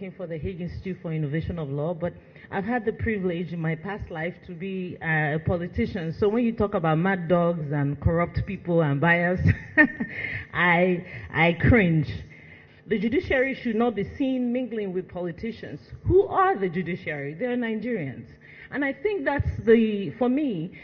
working for the Hague Institute for Innovation of Law, but I've had the privilege in my past life to be a politician. So when you talk about mad dogs and corrupt people and bias, I cringe. The judiciary should not be seen mingling with politicians. Who are the judiciary? They're Nigerians. And I think that's for me,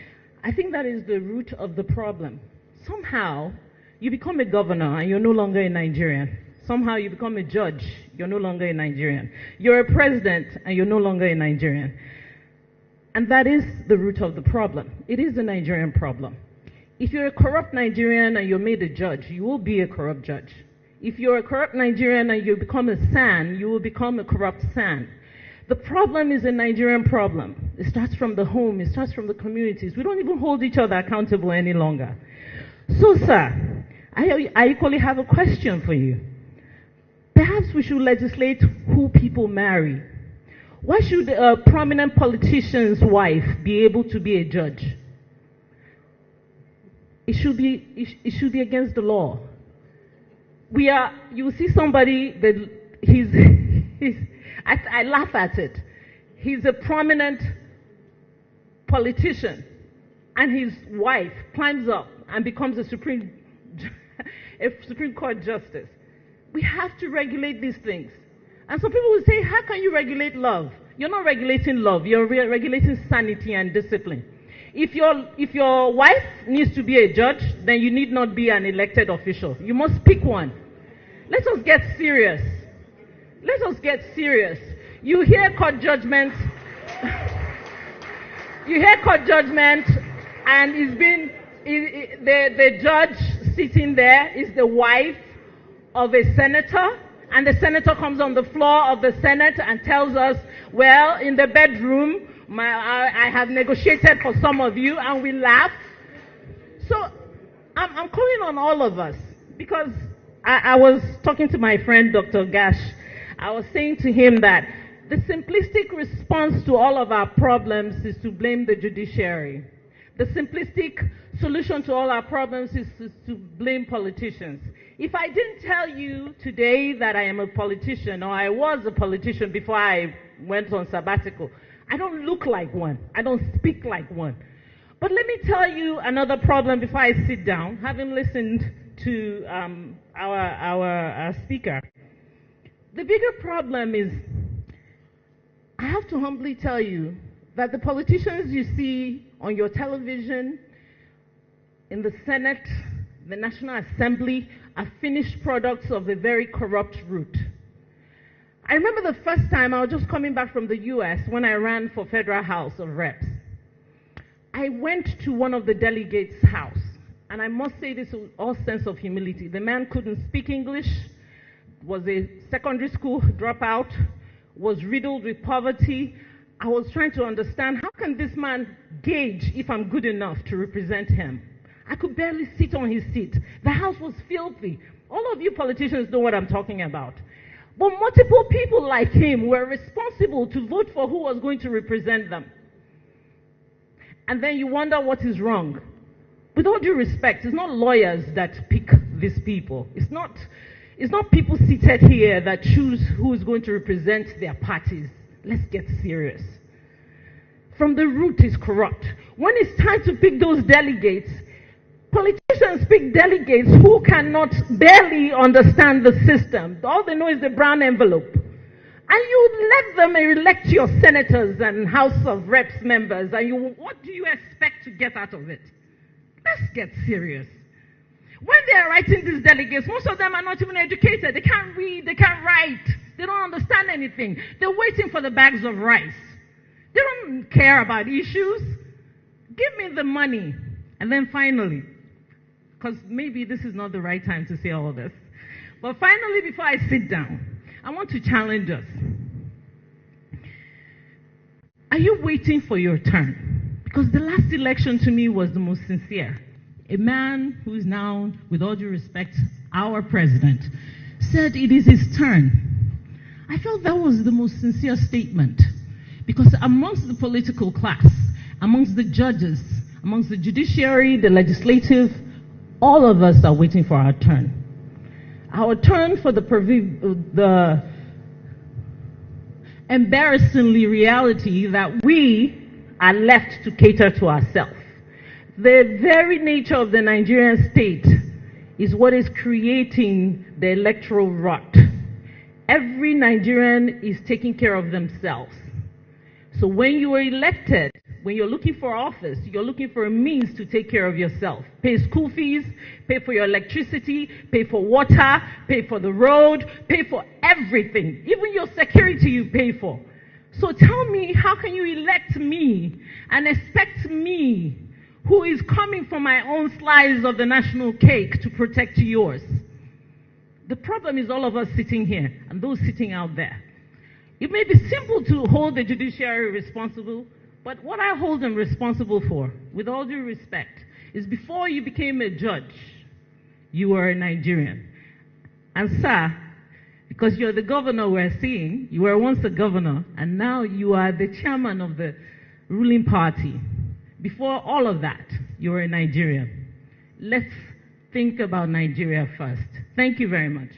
I think that is the root of the problem. Somehow, you become a governor and you're no longer a Nigerian. Somehow you become a judge, you're no longer a Nigerian. You're a president and you're no longer a Nigerian. And that is the root of the problem. It is a Nigerian problem. If you're a corrupt Nigerian and you're made a judge, you will be a corrupt judge. If you're a corrupt Nigerian and you become a SAN, you will become a corrupt SAN. The problem is a Nigerian problem. It starts from the home, it starts from the communities. We don't even hold each other accountable any longer. So, sir, I equally have a question for you. Perhaps we should legislate who people marry. Why should a prominent politician's wife be able to be a judge? It should be against the law. You see somebody that I laugh at it. He's a prominent politician, and his wife climbs up and becomes a Supreme Court justice. We have to regulate these things. And some people will say, how can you regulate love? You're not regulating love, you're regulating sanity and discipline. If your wife needs to be a judge, then you need not be an elected official. You must pick one. Let us get serious. Let us get serious. You hear court judgment, and the judge sitting there is the wife of a senator, and the senator comes on the floor of the Senate and tells us, well, in the bedroom, I have negotiated for some of you, and we laugh. So I'm calling on all of us, because I was talking to my friend, Dr. Gash. I was saying to him that the simplistic response to all of our problems is to blame the judiciary. The simplistic solution to all our problems is to blame politicians. If I didn't tell you today that I am a politician, or I was a politician before I went on sabbatical, I don't look like one. I don't speak like one. But let me tell you another problem before I sit down, having listened to our speaker. The bigger problem is, I have to humbly tell you that the politicians you see on your television, in the Senate, the National Assembly, are finished products of a very corrupt route. I remember the first time I was just coming back from the US when I ran for Federal House of Reps. I went to one of the delegates' house, and I must say this with all sense of humility. The man couldn't speak English, was a secondary school dropout, was riddled with poverty. I was trying to understand, how can this man gauge if I'm good enough to represent him? I could barely sit on his seat. The house was filthy. All of you politicians know what I'm talking about. But multiple people like him were responsible to vote for who was going to represent them. And then you wonder what is wrong. With all due respect, it's not lawyers that pick these people. It's not people seated here that choose who is going to represent their parties. Let's get serious. From the root is corrupt. When it's time to pick those delegates, politicians pick delegates who cannot barely understand the system. All they know is the brown envelope. And you let them elect your senators and House of Reps members, and what do you expect to get out of it? Let's get serious. When they are writing these delegates, most of them are not even educated. They can't read, they can't write. They don't understand anything. They're waiting for the bags of rice. They don't care about issues. Give me the money. And then finally, because maybe this is not the right time to say all this, but finally, before I sit down, I want to challenge us. Are you waiting for your turn? Because the last election to me was the most sincere. A man who is now, with all due respect, our president, said it is his turn. I felt that was the most sincere statement, because amongst the political class, amongst the judges, amongst the judiciary, the legislative, all of us are waiting for our turn. Our turn for the embarrassingly reality that we are left to cater to ourselves. The very nature of the Nigerian state is what is creating the electoral rot. Every Nigerian is taking care of themselves. So when you are elected, when you're looking for office, you're looking for a means to take care of yourself. Pay school fees, pay for your electricity, pay for water, pay for the road, pay for everything. Even your security you pay for. So tell me, how can you elect me and expect me, who is coming from my own slice of the national cake, to protect yours? The problem is all of us sitting here and those sitting out there. It may be simple to hold the judiciary responsible, but what I hold them responsible for, with all due respect, is before you became a judge, you were a Nigerian. And sir, because you're the governor we're seeing, you were once a governor, and now you are the chairman of the ruling party. Before all of that, you were a Nigerian. Let's think about Nigeria first. Thank you very much.